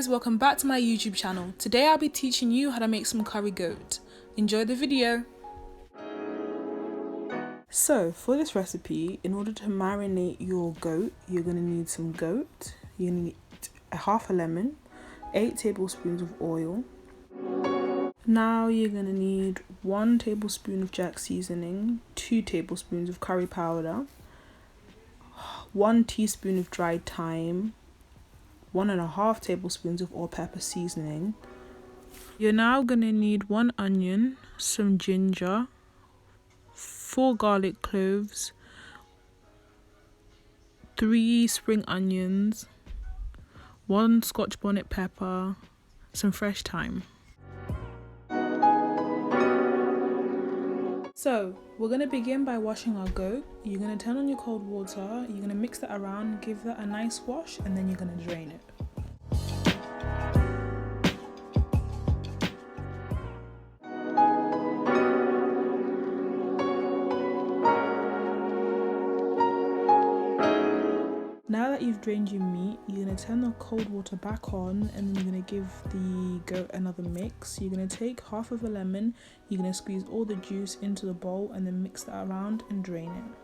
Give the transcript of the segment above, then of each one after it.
guys, welcome back to my YouTube channel. Today I'll be teaching you how to make some curry goat. Enjoy the video. So for this recipe, in order to marinate your goat, you're going to need some goat, you're going to need half a lemon, 8 tablespoons of oil. Now you're going to need 1 tablespoon of jerk seasoning, 2 tablespoons of curry powder, 1 teaspoon of dried thyme, 1.5 tablespoons of all pepper seasoning. You're now going to need 1 onion, some ginger, 4 garlic cloves, 3 spring onions, 1 Scotch bonnet pepper, some fresh thyme. So we're going to begin by washing our goat. You're going to turn on your cold water, you're going to mix that around, give that a nice wash, and then you're going to drain it. Now that you've drained your meat, you're going to turn the cold water back on, and then you're going to give the goat another mix. You're going to take half of a lemon, you're going to squeeze all the juice into the bowl and then mix that around and drain it.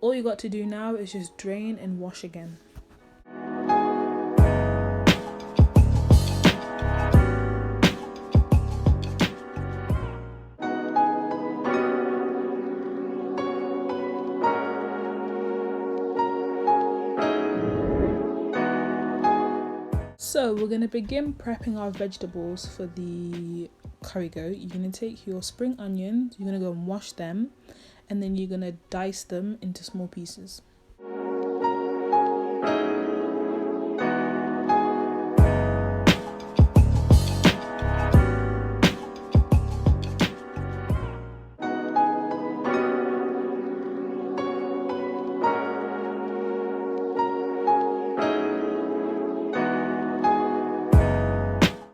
All you got to do now is just drain and wash again. So we're going to begin prepping our vegetables for the curry goat. You're going to take your spring onions, you're going to go and wash them, and then you're going to dice them into small pieces.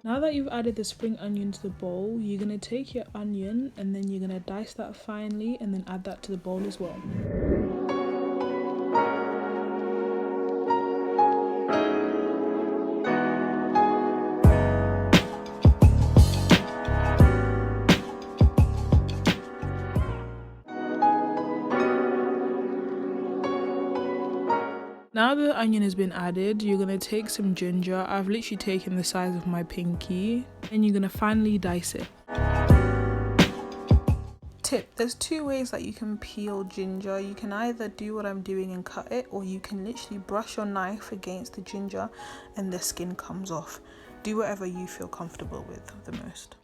Now that you've added the spring onion to the bowl, you're going to take your onion and then you're going to dice that finely and then add that to the bowl as well. Now the onion has been added, you're going to take some ginger. I've literally taken the size of my pinky, and you're going to finely dice it. Tip: there's 2 ways that you can peel ginger. You can either do what I'm doing and cut it, or you can literally brush your knife against the ginger and the skin comes off. Do whatever you feel comfortable with the most.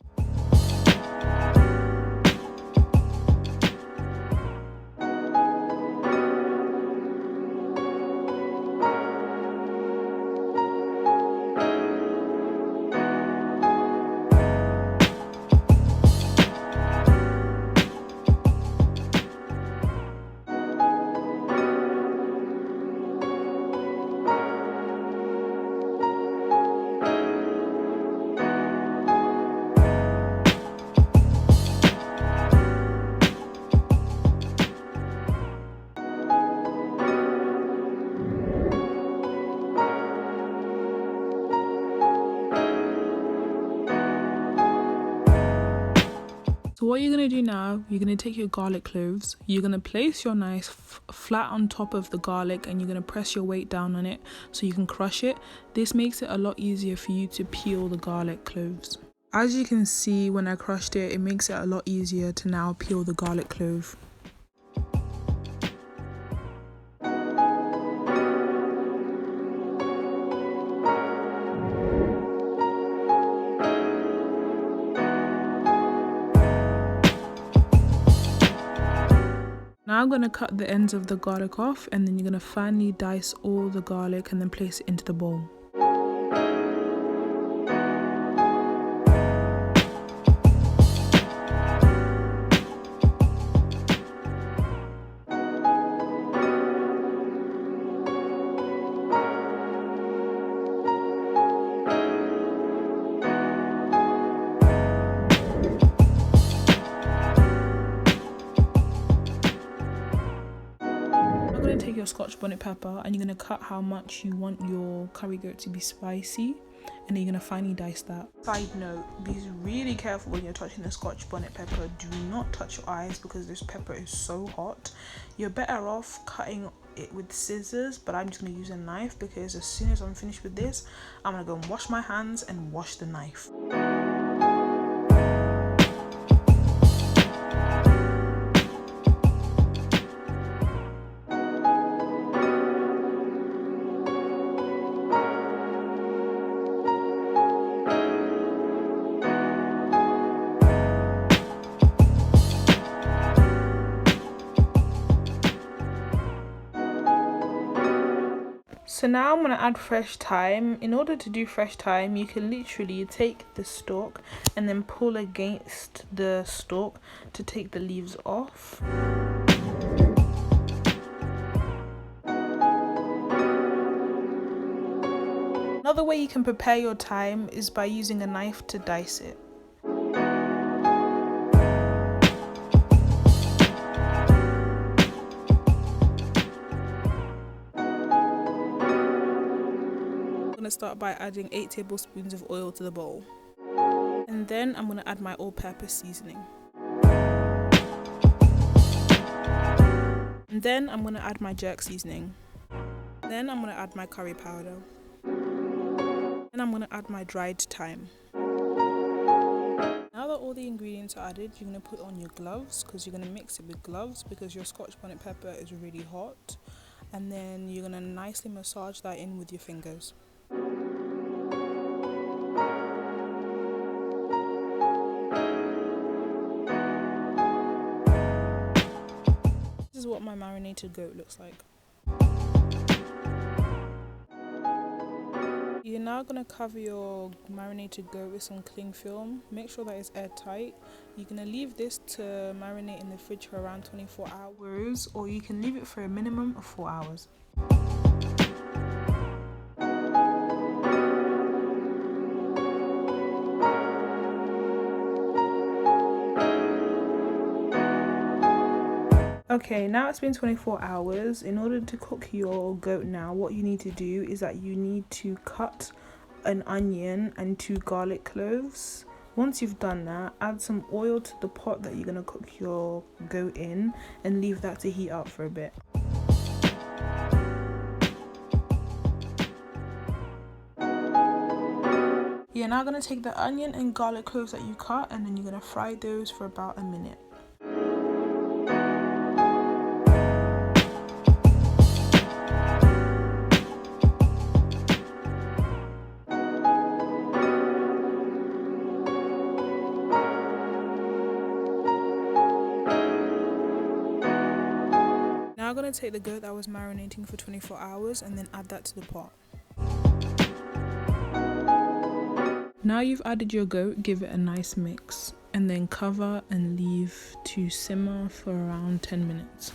So what you're going to do now, you're going to take your garlic cloves, you're going to place your knife flat on top of the garlic and you're going to press your weight down on it so you can crush it. This makes it a lot easier for you to peel the garlic cloves. As you can see, when I crushed it, it makes it a lot easier to now peel the garlic clove. Now I'm going to cut the ends of the garlic off, and then you're going to finely dice all the garlic and then place it into the bowl. going to take your Scotch bonnet pepper and you're going to cut how much you want your curry goat to be spicy, and then you're going to finely dice that. Side note, be really careful when you're touching the Scotch bonnet pepper. Do not touch your eyes because this pepper is so hot. You're better off cutting it with scissors, but I'm just going to use a knife because as soon as I'm finished with this, I'm going to go and wash my hands and wash the knife. So now I'm going to add fresh thyme. In order to do fresh thyme, you can literally take the stalk and then pull against the stalk to take the leaves off. Another way you can prepare your thyme is by using a knife to dice it. I'm going to start by adding 8 tablespoons of oil to the bowl, and then I'm going to add my all-purpose seasoning, and then I'm going to add my jerk seasoning, then I'm going to add my curry powder, and I'm going to add my dried thyme. Now that all the ingredients are added, you're going to put on your gloves because you're going to mix it with gloves because your Scotch bonnet pepper is really hot, and then you're going to nicely massage that in with your fingers. This is what my marinated goat looks like. You're now going to cover your marinated goat with some cling film. Make sure that it's airtight. You're going to leave this to marinate in the fridge for around 24 hours, or you can leave it for a minimum of 4 hours. Okay, now it's been 24 hours. In order to cook your goat now, what you need to do is that you need to cut an onion and 2 garlic cloves. Once you've done that, add some oil to the pot that you're going to cook your goat in and leave that to heat up for a bit. You're now going to take the onion and garlic cloves that you cut, and then you're going to fry those for about a minute. Now I'm going to take the goat that was marinating for 24 hours and then add that to the pot. Now you've added your goat, give it a nice mix and then cover and leave to simmer for around 10 minutes.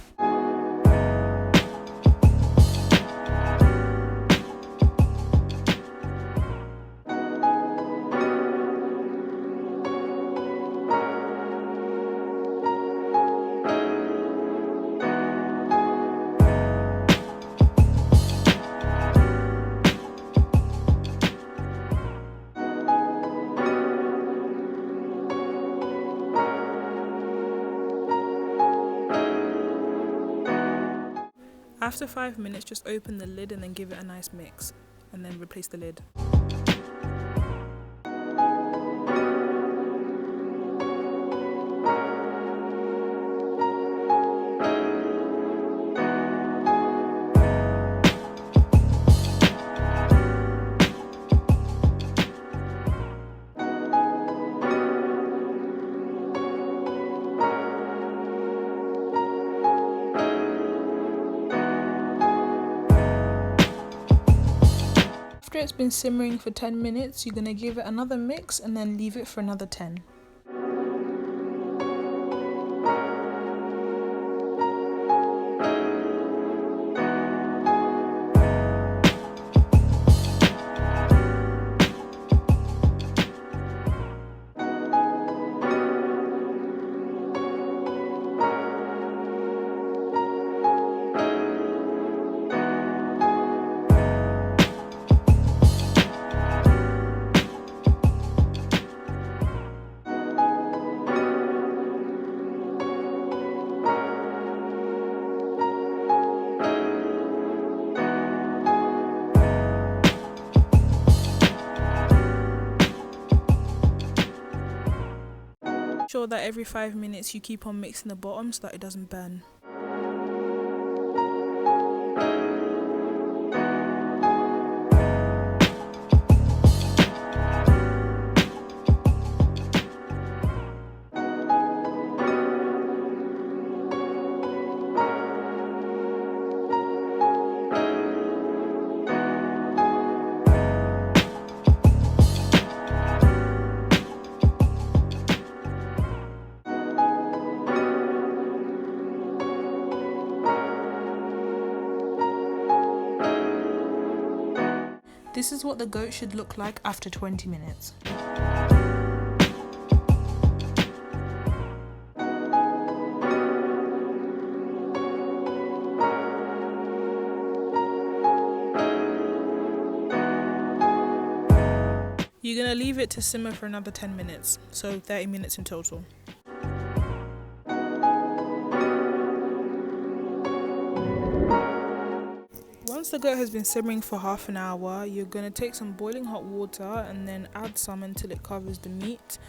After 5 minutes, just open the lid and then give it a nice mix, and then replace the lid. After it's been simmering for 10 minutes, you're going to give it another mix and then leave it for another 10. sure that every 5 minutes you keep on mixing the bottom so that it doesn't burn. This is what the goat should look like after 20 minutes. You're gonna leave it to simmer for another 10 minutes, so 30 minutes in total. Once the goat has been simmering for half an hour, you're going to take some boiling hot water and then add some until it covers the meat.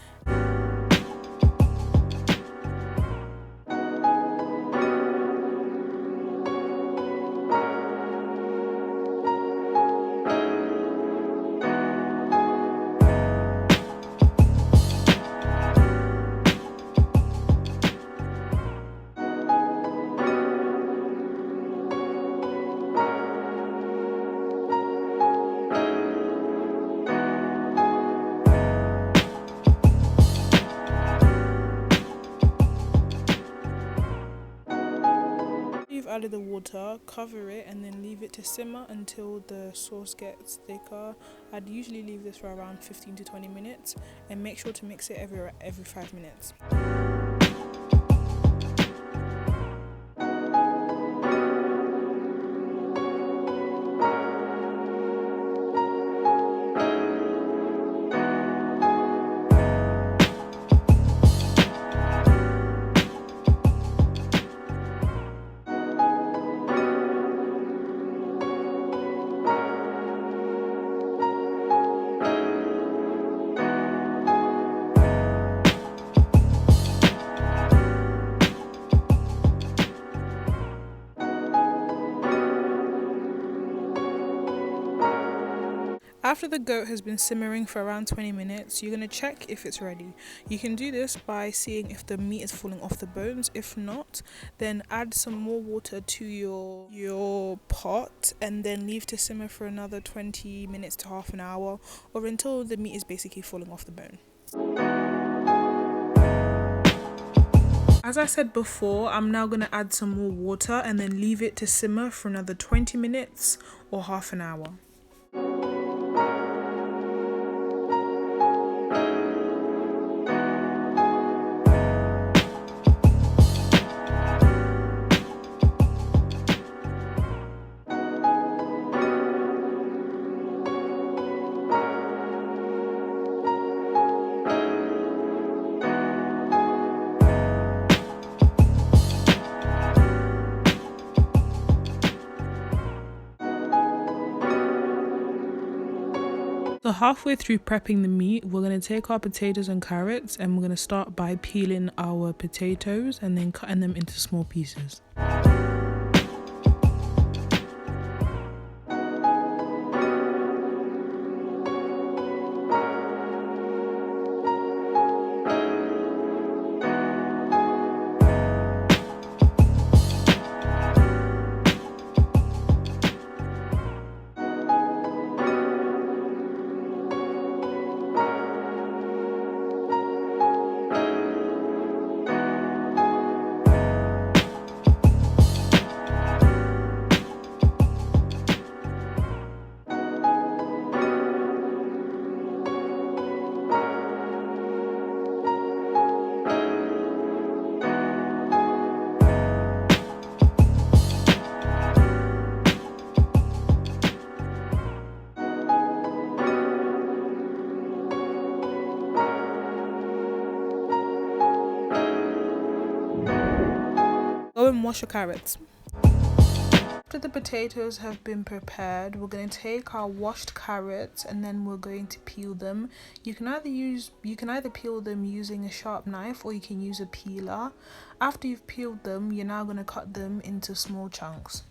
You've added the water, cover it and then leave it to simmer until the sauce gets thicker. I'd usually leave this for around 15 to 20 minutes and make sure to mix it every 5 minutes. After the goat has been simmering for around 20 minutes, you're going to check if it's ready. You can do this by seeing if the meat is falling off the bones. If not, then add some more water to your pot and then leave to simmer for another 20 minutes to half an hour, or until the meat is basically falling off the bone. As I said before, I'm now going to add some more water and then leave it to simmer for another 20 minutes or half an hour. So halfway through prepping the meat, we're going to take our potatoes and carrots and we're going to start by peeling our potatoes and then cutting them into small pieces. Go and wash your carrots. After the potatoes have been prepared, we're going to take our washed carrots and then we're going to peel them. You can either peel them using a sharp knife or you can use a peeler. After you've peeled them, you're now going to cut them into small chunks.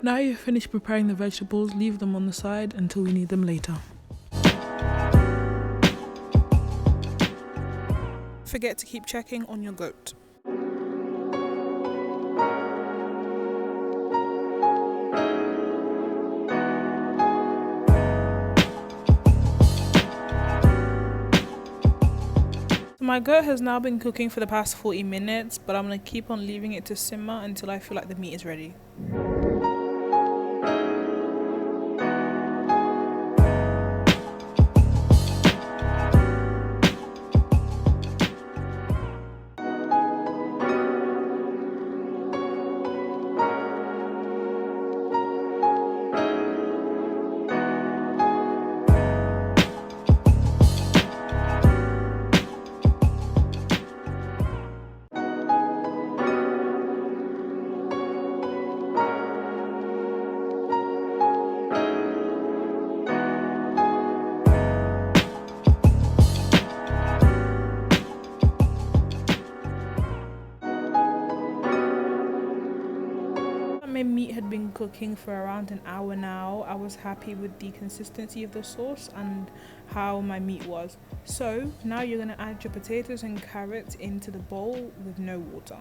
Now you've finished preparing the vegetables, leave them on the side until we need them later. Forget to keep checking on your goat. My goat has now been cooking for the past 40 minutes, but I'm going to keep on leaving it to simmer until I feel like the meat is ready. My meat had been cooking for around an hour now. I was happy with the consistency of the sauce and how my meat was. So now you're going to add your potatoes and carrots into the bowl with no water.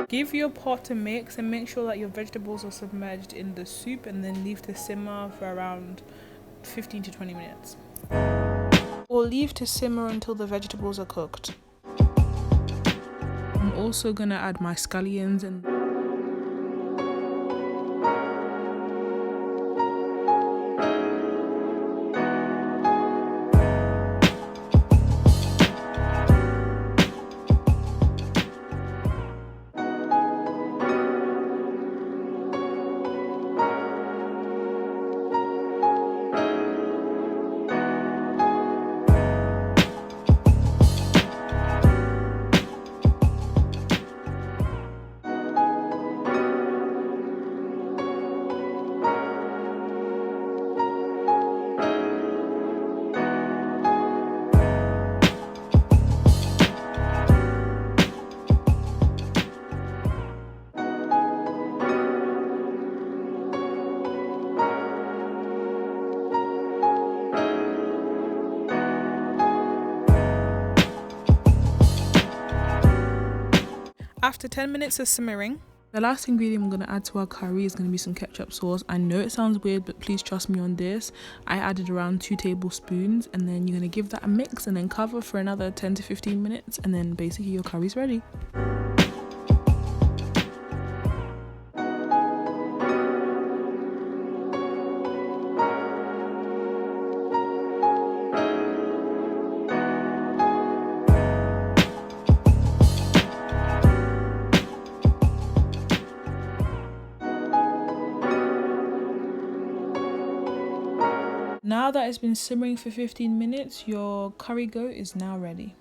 Give your pot a mix and make sure that your vegetables are submerged in the soup, and then leave to simmer for around 15 to 20 minutes. Or leave to simmer until the vegetables are cooked. I'm also going to add my scallions and after 10 minutes of simmering, the last ingredient we're going to add to our curry is going to be some ketchup sauce. I know it sounds weird, but please trust me on this. I added around 2 tablespoons, and then you're going to give that a mix and then cover for another 10 to 15 minutes, and then basically your curry's ready. Now that it's been simmering for 15 minutes, your curry goat is now ready.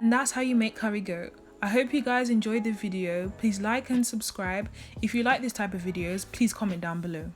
And that's how you make curry goat. I hope you guys enjoyed the video. Please like and subscribe. If you like this type of videos, please comment down below.